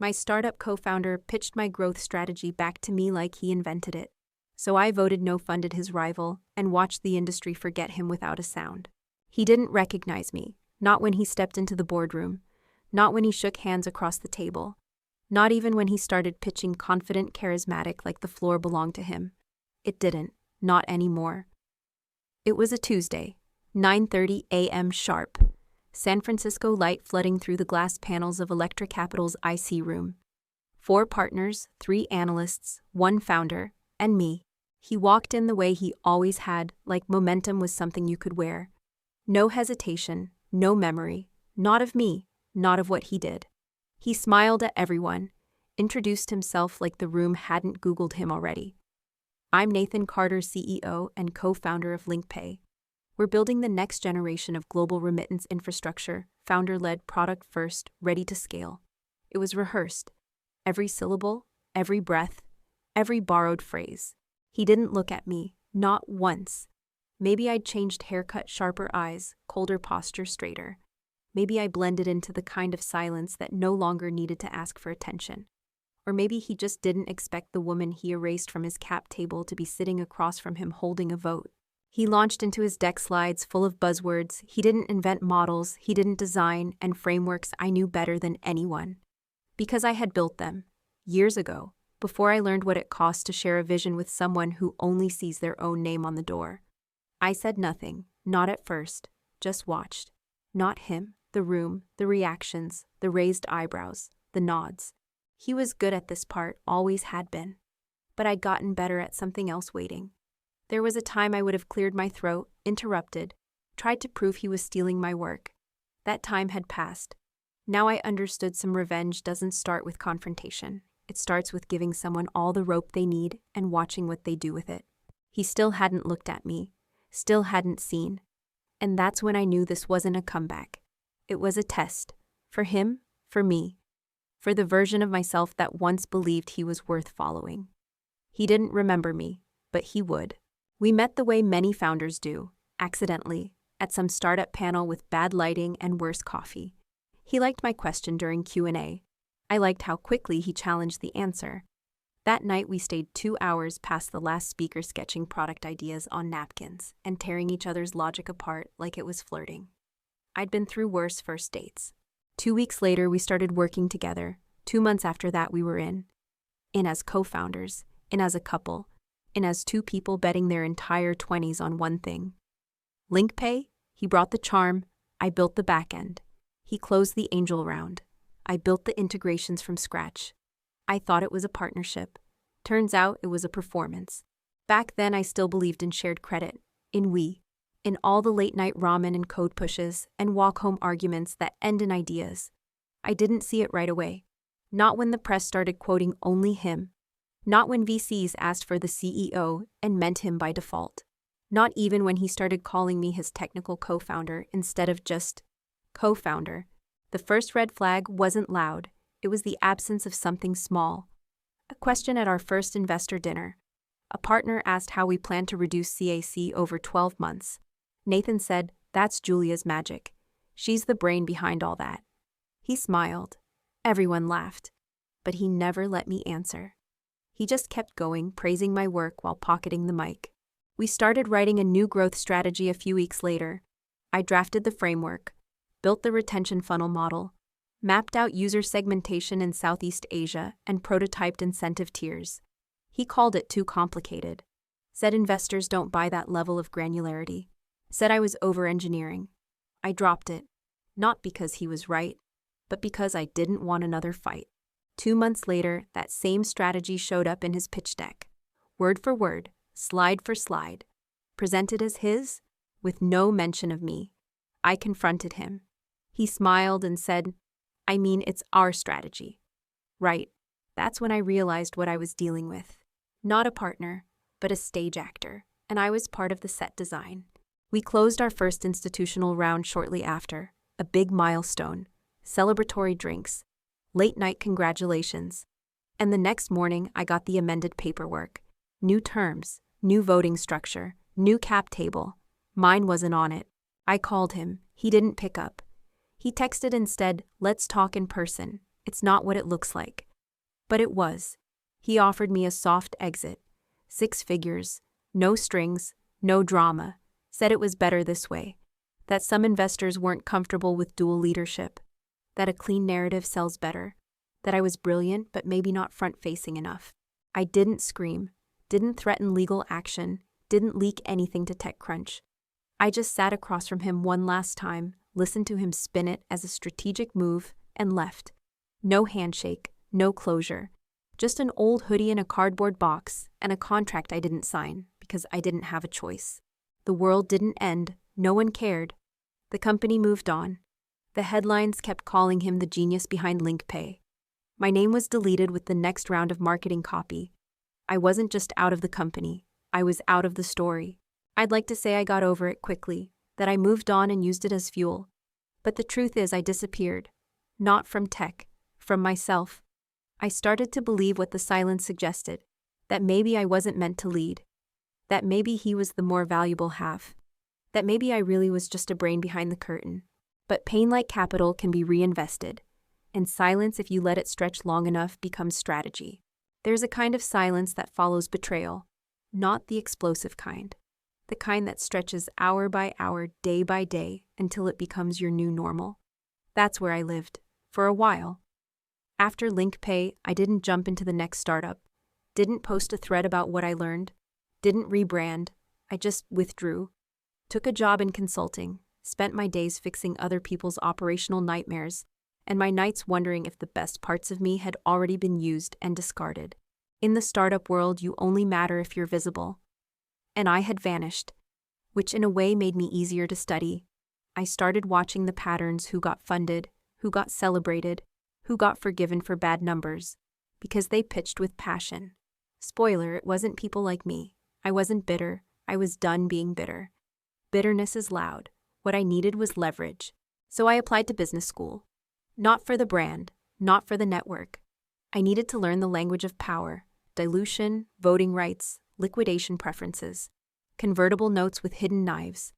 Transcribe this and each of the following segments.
My startup co-founder pitched my growth strategy back to me like he invented it. So I voted no, funded his rival, and watched the industry forget him without a sound. He didn't recognize me, not when he stepped into the boardroom, not when he shook hands across the table, not even when he started pitching confident, charismatic like the floor belonged to him. It didn't, not anymore. It was a Tuesday, 9:30 a.m. sharp. San Francisco light flooding through the glass panels of Electra Capital's IC room. 4 partners, 3 analysts, 1 founder, and me. He walked in the way he always had, like momentum was something you could wear. No hesitation, no memory, not of me, not of what he did. He smiled at everyone, introduced himself like the room hadn't Googled him already. I'm Nathan Carter, CEO and co-founder of LinkPay. We're building the next generation of global remittance infrastructure, founder-led, product-first, ready to scale. It was rehearsed. Every syllable, every breath, every borrowed phrase. He didn't look at me, not once. Maybe I'd changed haircut, sharper eyes, colder posture, straighter. Maybe I blended into the kind of silence that no longer needed to ask for attention. Or maybe he just didn't expect the woman he erased from his cap table to be sitting across from him holding a vote. He launched into his deck slides full of buzzwords. He didn't invent models, he didn't design, and frameworks I knew better than anyone. Because I had built them, years ago, before I learned what it cost to share a vision with someone who only sees their own name on the door. I said nothing, not at first, just watched. Not him, the room, the reactions, the raised eyebrows, the nods. He was good at this part, always had been. But I'd gotten better at something else waiting. There was a time I would have cleared my throat, interrupted, tried to prove he was stealing my work. That time had passed. Now I understood some revenge doesn't start with confrontation. It starts with giving someone all the rope they need and watching what they do with it. He still hadn't looked at me, still hadn't seen. And that's when I knew this wasn't a comeback. It was a test. For him, for me. For the version of myself that once believed he was worth following. He didn't remember me, but he would. We met the way many founders do, accidentally, at some startup panel with bad lighting and worse coffee. He liked my question during Q&A. I liked how quickly he challenged the answer. That night we stayed 2 hours past the last speaker sketching product ideas on napkins and tearing each other's logic apart like it was flirting. I'd been through worse first dates. 2 weeks later we started working together. 2 months after that we were in as co-founders, in as a couple, in as 2 people betting their entire 20s on one thing. LinkPay, he brought the charm, I built the back end. He closed the angel round. I built the integrations from scratch. I thought it was a partnership. Turns out it was a performance. Back then I still believed in shared credit, in we, in all the late-night ramen and code pushes and walk-home arguments that end in ideas. I didn't see it right away. Not when the press started quoting only him. Not when VCs asked for the CEO and meant him by default. Not even when he started calling me his technical co-founder instead of just co-founder. The first red flag wasn't loud. It was the absence of something small. A question at our first investor dinner. A partner asked how we planned to reduce CAC over 12 months. Nathan said, "That's Julia's magic. She's the brain behind all that." He smiled. Everyone laughed. But he never let me answer. He just kept going, praising my work while pocketing the mic. We started writing a new growth strategy a few weeks later. I drafted the framework, built the retention funnel model, mapped out user segmentation in Southeast Asia, and prototyped incentive tiers. He called it too complicated. Said investors don't buy that level of granularity. Said I was over-engineering. I dropped it. Not because he was right, but because I didn't want another fight. 2 months later, that same strategy showed up in his pitch deck. Word for word, slide for slide. Presented as his, with no mention of me. I confronted him. He smiled and said, "I mean, it's our strategy." Right. That's when I realized what I was dealing with. Not a partner, but a stage actor, and I was part of the set design. We closed our first institutional round shortly after, a big milestone, celebratory drinks, late-night congratulations. And the next morning, I got the amended paperwork. New terms, new voting structure, new cap table. Mine wasn't on it. I called him. He didn't pick up. He texted instead, "Let's talk in person," It's not what it looks like. But it was. He offered me a soft exit. 6 figures, no strings, no drama. Said it was better this way. That some investors weren't comfortable with dual leadership. That a clean narrative sells better. That I was brilliant but maybe not front-facing enough. I didn't scream, didn't threaten legal action, didn't leak anything to TechCrunch. I just sat across from him one last time, listened to him spin it as a strategic move, and left. No handshake, no closure. Just an old hoodie in a cardboard box and a contract I didn't sign because I didn't have a choice. The world didn't end. No one cared. The company moved on. The headlines kept calling him the genius behind LinkPay. My name was deleted with the next round of marketing copy. I wasn't just out of the company. I was out of the story. I'd like to say I got over it quickly, that I moved on and used it as fuel. But the truth is I disappeared. Not from tech, from myself. I started to believe what the silence suggested, that maybe I wasn't meant to lead. That maybe he was the more valuable half. That maybe I really was just a brain behind the curtain. But pain like capital can be reinvested. And silence, if you let it stretch long enough, becomes strategy. There's a kind of silence that follows betrayal, not the explosive kind. The kind that stretches hour by hour, day by day, until it becomes your new normal. That's where I lived, for a while. After LinkPay, I didn't jump into the next startup, didn't post a thread about what I learned, didn't rebrand, I just withdrew. Took a job in consulting, spent my days fixing other people's operational nightmares, and my nights wondering if the best parts of me had already been used and discarded. In the startup world, you only matter if you're visible. And I had vanished, which in a way made me easier to study. I started watching the patterns: who got funded, who got celebrated, who got forgiven for bad numbers, because they pitched with passion. Spoiler, it wasn't people like me. I wasn't bitter. I was done being bitter. Bitterness is loud. What I needed was leverage. So I applied to business school. Not for the brand, not for the network. I needed to learn the language of power, dilution, voting rights, liquidation preferences, convertible notes with hidden knives.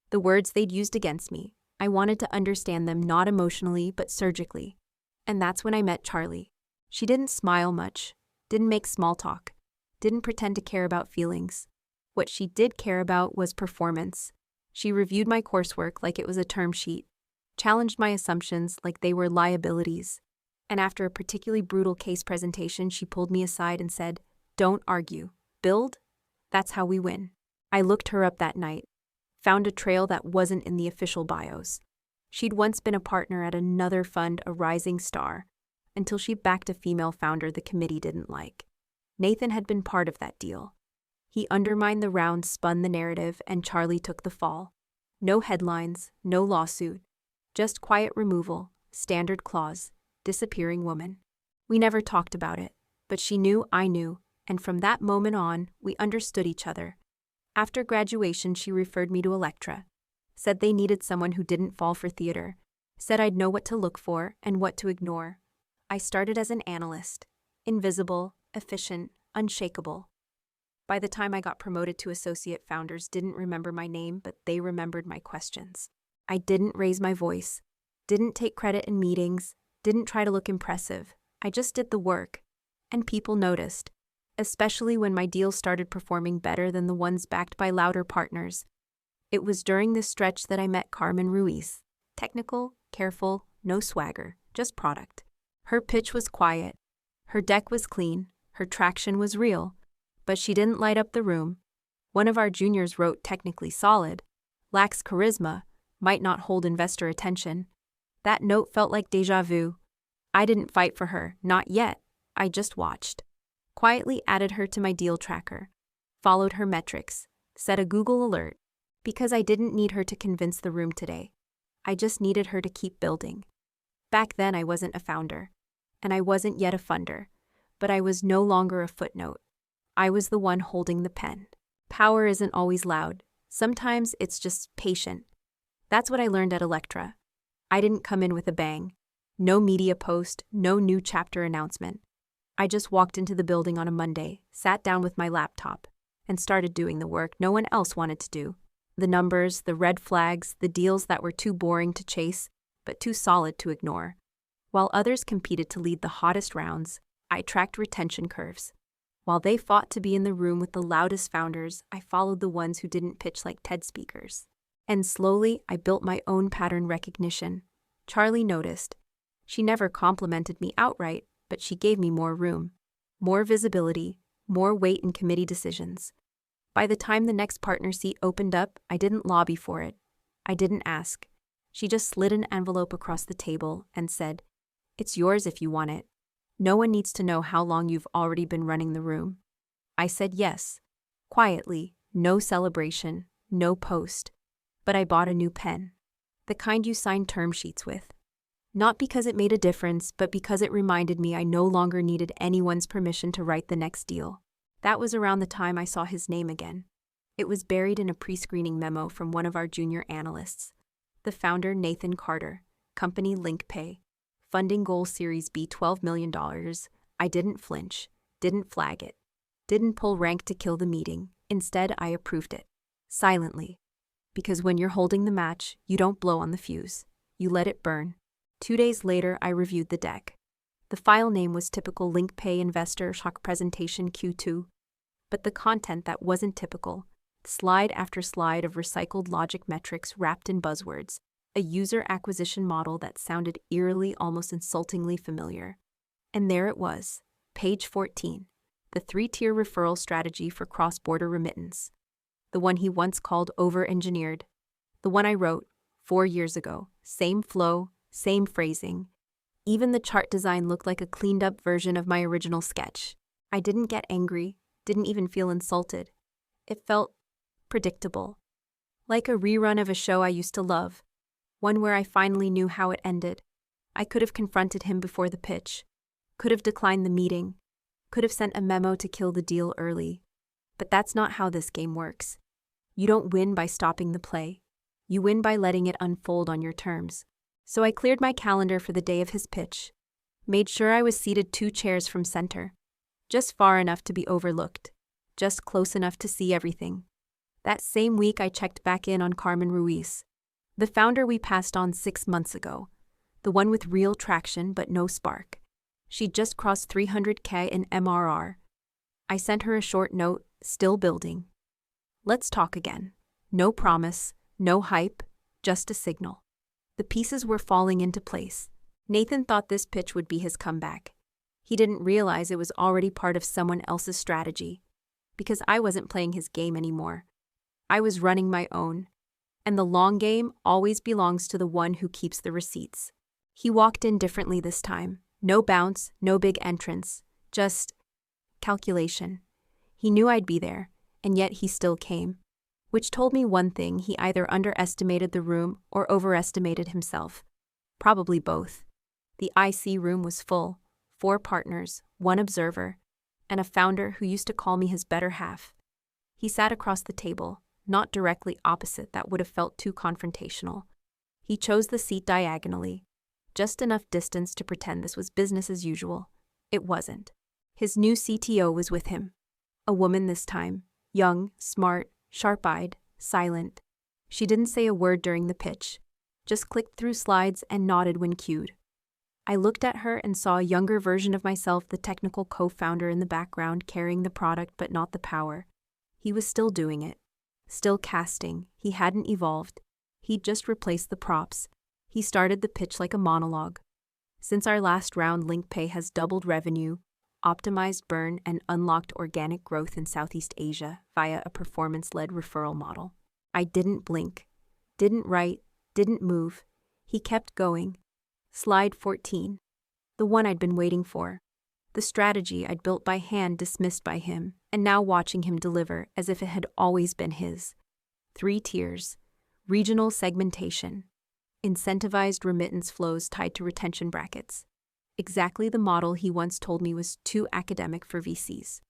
The words they'd used against me. I wanted to understand them not emotionally but surgically. And that's when I met Charlie. She didn't smile much, didn't make small talk, didn't pretend to care about feelings. What she did care about was performance. She reviewed my coursework like it was a term sheet, challenged my assumptions like they were liabilities. And after a particularly brutal case presentation, she pulled me aside and said, "Don't argue. Build? That's how we win." I looked her up that night, found a trail that wasn't in the official bios. She'd once been a partner at another fund, a rising star, until she backed a female founder the committee didn't like. Nathan had been part of that deal. He undermined the round, spun the narrative, and Charlie took the fall. No headlines, no lawsuit, just quiet removal, standard clause, disappearing woman. We never talked about it, but she knew I knew, and from that moment on, we understood each other. After graduation, she referred me to Electra. Said they needed someone who didn't fall for theater. Said I'd know what to look for and what to ignore. I started as an analyst. Invisible, efficient, unshakable. By the time I got promoted to associate, founders didn't remember my name, but they remembered my questions. I didn't raise my voice, didn't take credit in meetings, didn't try to look impressive. I just did the work. And people noticed, especially when my deals started performing better than the ones backed by louder partners. It was during this stretch that I met Carmen Ruiz. Technical, careful, no swagger, just product. Her pitch was quiet. Her deck was clean. Her traction was real. But she didn't light up the room. One of our juniors wrote technically solid, lacks charisma, might not hold investor attention. That note felt like déjà vu. I didn't fight for her, not yet. I just watched. Quietly added her to my deal tracker. Followed her metrics. Set a Google alert. Because I didn't need her to convince the room today. I just needed her to keep building. Back then I wasn't a founder. And I wasn't yet a funder. But I was no longer a footnote. I was the one holding the pen. Power isn't always loud. Sometimes it's just patient. That's what I learned at Electra. I didn't come in with a bang. No media post, no new chapter announcement. I just walked into the building on a Monday, sat down with my laptop, and started doing the work no one else wanted to do. The numbers, the red flags, the deals that were too boring to chase, but too solid to ignore. While others competed to lead the hottest rounds, I tracked retention curves. While they fought to be in the room with the loudest founders, I followed the ones who didn't pitch like TED speakers. And slowly, I built my own pattern recognition. Charlie noticed. She never complimented me outright, but she gave me more room, more visibility, more weight in committee decisions. By the time the next partner seat opened up, I didn't lobby for it. I didn't ask. She just slid an envelope across the table and said, "It's yours if you want it. No one needs to know how long you've already been running the room." I said yes. Quietly, no celebration, no post. But I bought a new pen. The kind you sign term sheets with. Not because it made a difference, but because it reminded me I no longer needed anyone's permission to write the next deal. That was around the time I saw his name again. It was buried in a pre-screening memo from one of our junior analysts. The founder, Nathan Carter, company LinkPay. Funding goal Series B $12 million. I didn't flinch, didn't flag it, didn't pull rank to kill the meeting. Instead, I approved it. Silently. Because when you're holding the match, you don't blow on the fuse. You let it burn. 2 days later, I reviewed the deck. The file name was typical LinkPay Investor Shock Presentation Q2. But the content that wasn't typical. Slide after slide of recycled logic metrics wrapped in buzzwords. A user acquisition model that sounded eerily, almost insultingly familiar. And there it was, page 14, the 3-tier referral strategy for cross-border remittance. The one he once called over-engineered. The one I wrote 4 years ago. Same flow, same phrasing. Even the chart design looked like a cleaned-up version of my original sketch. I didn't get angry, didn't even feel insulted. It felt predictable. Like a rerun of a show I used to love. One where I finally knew how it ended. I could have confronted him before the pitch. Could have declined the meeting. Could have sent a memo to kill the deal early. But that's not how this game works. You don't win by stopping the play. You win by letting it unfold on your terms. So I cleared my calendar for the day of his pitch. Made sure I was seated 2 chairs from center. Just far enough to be overlooked. Just close enough to see everything. That same week I checked back in on Carmen Ruiz. The founder we passed on 6 months ago. The one with real traction but no spark. She'd just crossed 300K in MRR. I sent her a short note, still building. Let's talk again. No promise, no hype, just a signal. The pieces were falling into place. Nathan thought this pitch would be his comeback. He didn't realize it was already part of someone else's strategy. Because I wasn't playing his game anymore. I was running my own. And the long game always belongs to the one who keeps the receipts. He walked in differently this time. No bounce, no big entrance. Just calculation. He knew I'd be there, and yet he still came. Which told me one thing: he either underestimated the room or overestimated himself. Probably both. The IC room was full. 4 partners, 1 observer, and a founder who used to call me his better half. He sat across the table, not directly opposite, that would have felt too confrontational. He chose the seat diagonally, just enough distance to pretend this was business as usual. It wasn't. His new CTO was with him. A woman this time, young, smart, sharp-eyed, silent. She didn't say a word during the pitch, just clicked through slides and nodded when cued. I looked at her and saw a younger version of myself, the technical co-founder in the background, carrying the product but not the power. He was still doing it. Still casting. He hadn't evolved. He'd just replaced the props. He started the pitch like a monologue. Since our last round, LinkPay has doubled revenue, optimized burn, and unlocked organic growth in Southeast Asia via a performance-led referral model. I didn't blink. Didn't write. Didn't move. He kept going. Slide 14. The one I'd been waiting for. The strategy I'd built by hand, dismissed by him, and now watching him deliver as if it had always been his. 3 tiers. Regional segmentation. Incentivized remittance flows tied to retention brackets. Exactly the model he once told me was too academic for VCs.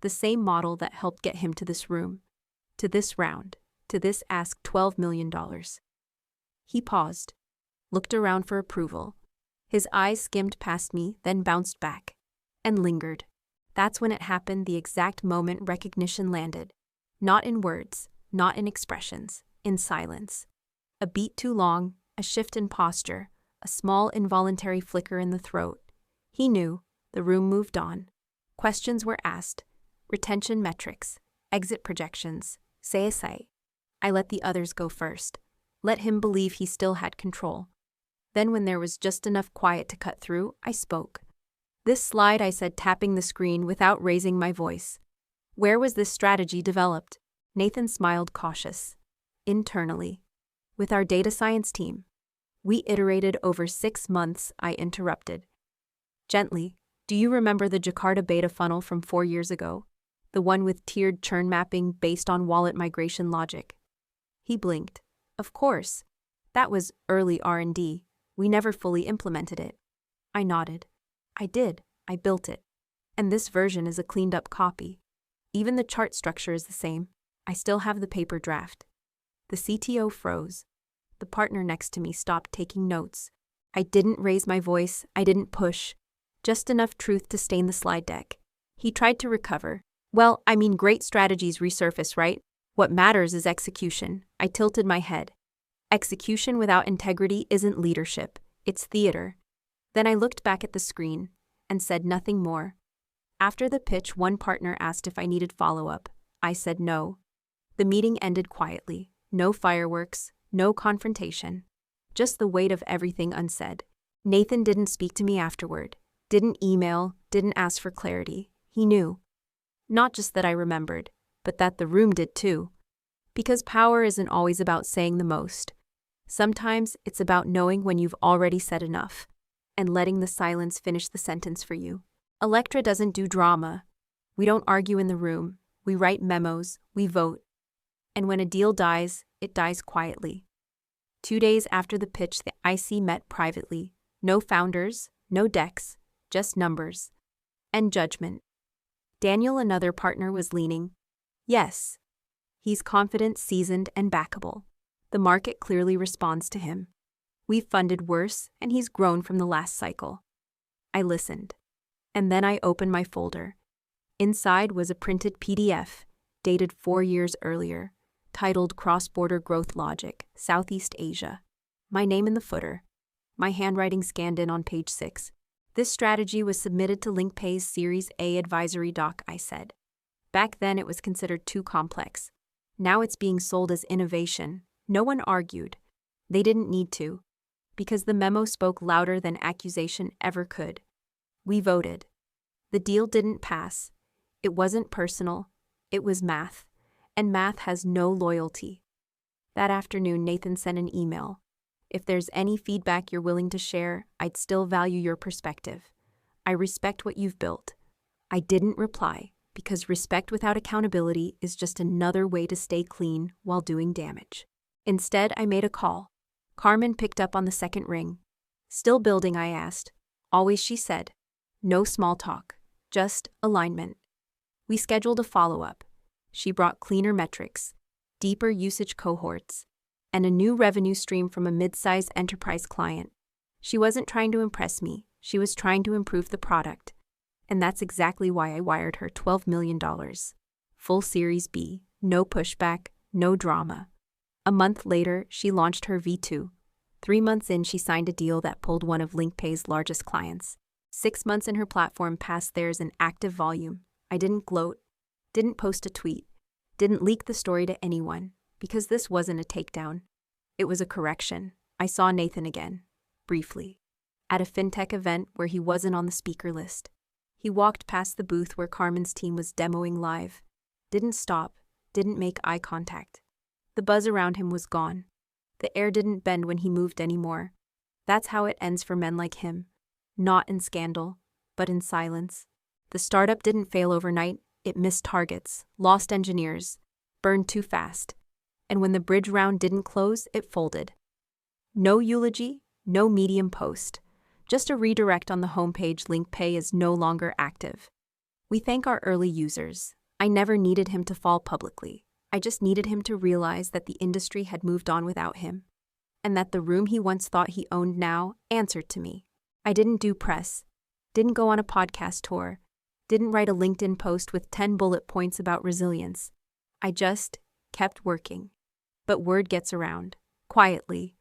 The same model that helped get him to this room, to this round, to this ask $12 million. He paused, looked around for approval. His eyes skimmed past me, then bounced back, and lingered. That's when it happened, the exact moment recognition landed. Not in words, not in expressions, in silence. A beat too long, a shift in posture, a small involuntary flicker in the throat. He knew. The room moved on. Questions were asked. Retention metrics, exit projections, say. I let the others go first. Let him believe he still had control. Then when there was just enough quiet to cut through, I spoke. "This slide," I said, tapping the screen without raising my voice. "Where was this strategy developed?" Nathan smiled, cautious. "Internally. With our data science team. We iterated over 6 months," I interrupted. Gently, "Do you remember the Jakarta beta funnel from 4 years ago? The one with tiered churn mapping based on wallet migration logic?" He blinked. "Of course. That was early R&D. We never fully implemented it." I nodded. "I did. I built it. And this version is a cleaned-up copy. Even the chart structure is the same. I still have the paper draft." The CTO froze. The partner next to me stopped taking notes. I didn't raise my voice. I didn't push. Just enough truth to stain the slide deck. He tried to recover. "Well, I mean, great strategies resurface, right? What matters is execution." I tilted my head. "Execution without integrity isn't leadership. It's theater." Then I looked back at the screen and said nothing more. After the pitch, one partner asked if I needed follow-up. I said no. The meeting ended quietly. No fireworks, no confrontation. Just the weight of everything unsaid. Nathan didn't speak to me afterward. Didn't email, didn't ask for clarity. He knew. Not just that I remembered, but that the room did too. Because power isn't always about saying the most. Sometimes it's about knowing when you've already said enough, and letting the silence finish the sentence for you. Electra doesn't do drama. We don't argue in the room. We write memos, we vote. And when a deal dies, it dies quietly. 2 days after the pitch, the IC met privately. No founders, no decks, just numbers. And judgment. Daniel, another partner, was leaning. "Yes. He's confident, seasoned, and backable. The market clearly responds to him. We've funded worse, and he's grown from the last cycle." I listened. And then I opened my folder. Inside was a printed PDF, dated 4 years earlier, titled Cross-Border Growth Logic, Southeast Asia. My name in the footer. My handwriting scanned in on page 6. "This strategy was submitted to LinkPay's Series A advisory doc," I said. Back then it was considered too complex. Now it's being sold as innovation. No one argued. They didn't need to, because the memo spoke louder than accusation ever could. We voted. The deal didn't pass. It wasn't personal. It was math. And math has no loyalty. That afternoon, Nathan sent an email. "If there's any feedback you're willing to share, I'd still value your perspective. I respect what you've built." I didn't reply, because respect without accountability is just another way to stay clean while doing damage. Instead, I made a call. Carmen picked up on the second ring. "Still building?" I asked. "Always," she said. No small talk, just alignment. We scheduled a follow-up. She brought cleaner metrics, deeper usage cohorts, and a new revenue stream from a mid-sized enterprise client. She wasn't trying to impress me. She was trying to improve the product. And that's exactly why I wired her $12 million. Full Series B, no pushback, no drama. A month later, she launched her V2. 3 months in, she signed a deal that pulled one of LinkPay's largest clients. 6 months in, her platform passed theirs in active volume. I didn't gloat, didn't post a tweet, didn't leak the story to anyone, because this wasn't a takedown. It was a correction. I saw Nathan again, briefly, at a fintech event where he wasn't on the speaker list. He walked past the booth where Carmen's team was demoing live, didn't stop, didn't make eye contact. The buzz around him was gone. The air didn't bend when he moved anymore. That's how it ends for men like him. Not in scandal, but in silence. The startup didn't fail overnight. It missed targets, lost engineers, burned too fast. And when the bridge round didn't close, it folded. No eulogy, no Medium post. Just a redirect on the homepage. LinkPay is no longer active. We thank our early users. I never needed him to fall publicly. I just needed him to realize that the industry had moved on without him, and that the room he once thought he owned now answered to me. I didn't do press, didn't go on a podcast tour, didn't write a LinkedIn post with 10 bullet points about resilience. I just kept working. But word gets around, quietly,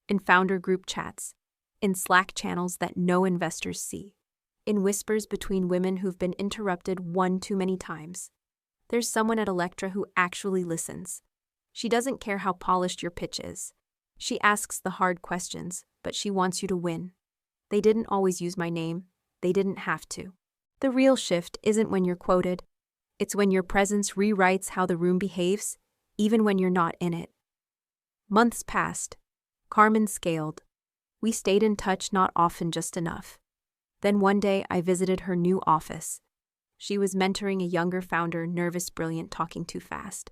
in founder group chats, in Slack channels that no investors see, in whispers between women who've been interrupted one too many times. There's someone at Electra who actually listens. She doesn't care how polished your pitch is. She asks the hard questions, but she wants you to win. They didn't always use my name. They didn't have to. The real shift isn't when you're quoted. It's when your presence rewrites how the room behaves, even when you're not in it. Months passed. Carmen scaled. We stayed in touch, not often, just enough. Then one day I visited her new office. She was mentoring a younger founder, nervous, brilliant, talking too fast.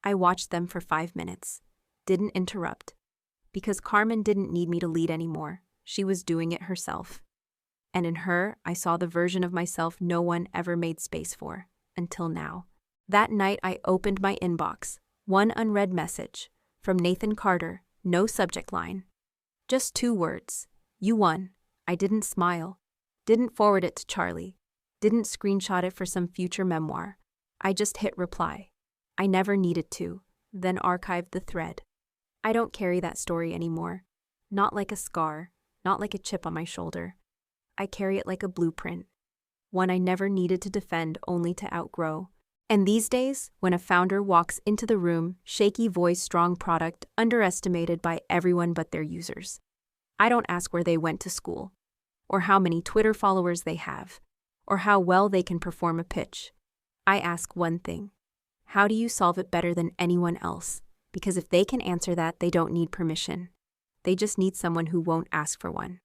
I watched them for 5 minutes. Didn't interrupt. Because Carmen didn't need me to lead anymore. She was doing it herself. And in her, I saw the version of myself no one ever made space for, until now. That night I opened my inbox. One unread message. From Nathan Carter, no subject line. Just 2 words. You won. I didn't smile. Didn't forward it to Charlie. Didn't screenshot it for some future memoir. I just hit reply. I never needed to, then archived the thread. I don't carry that story anymore. Not like a scar, not like a chip on my shoulder. I carry it like a blueprint. One I never needed to defend, only to outgrow. And these days, when a founder walks into the room, shaky voice, strong product, underestimated by everyone but their users, I don't ask where they went to school, or how many Twitter followers they have, or how well they can perform a pitch. I ask one thing. How do you solve it better than anyone else? Because if they can answer that, they don't need permission. They just need someone who won't ask for one.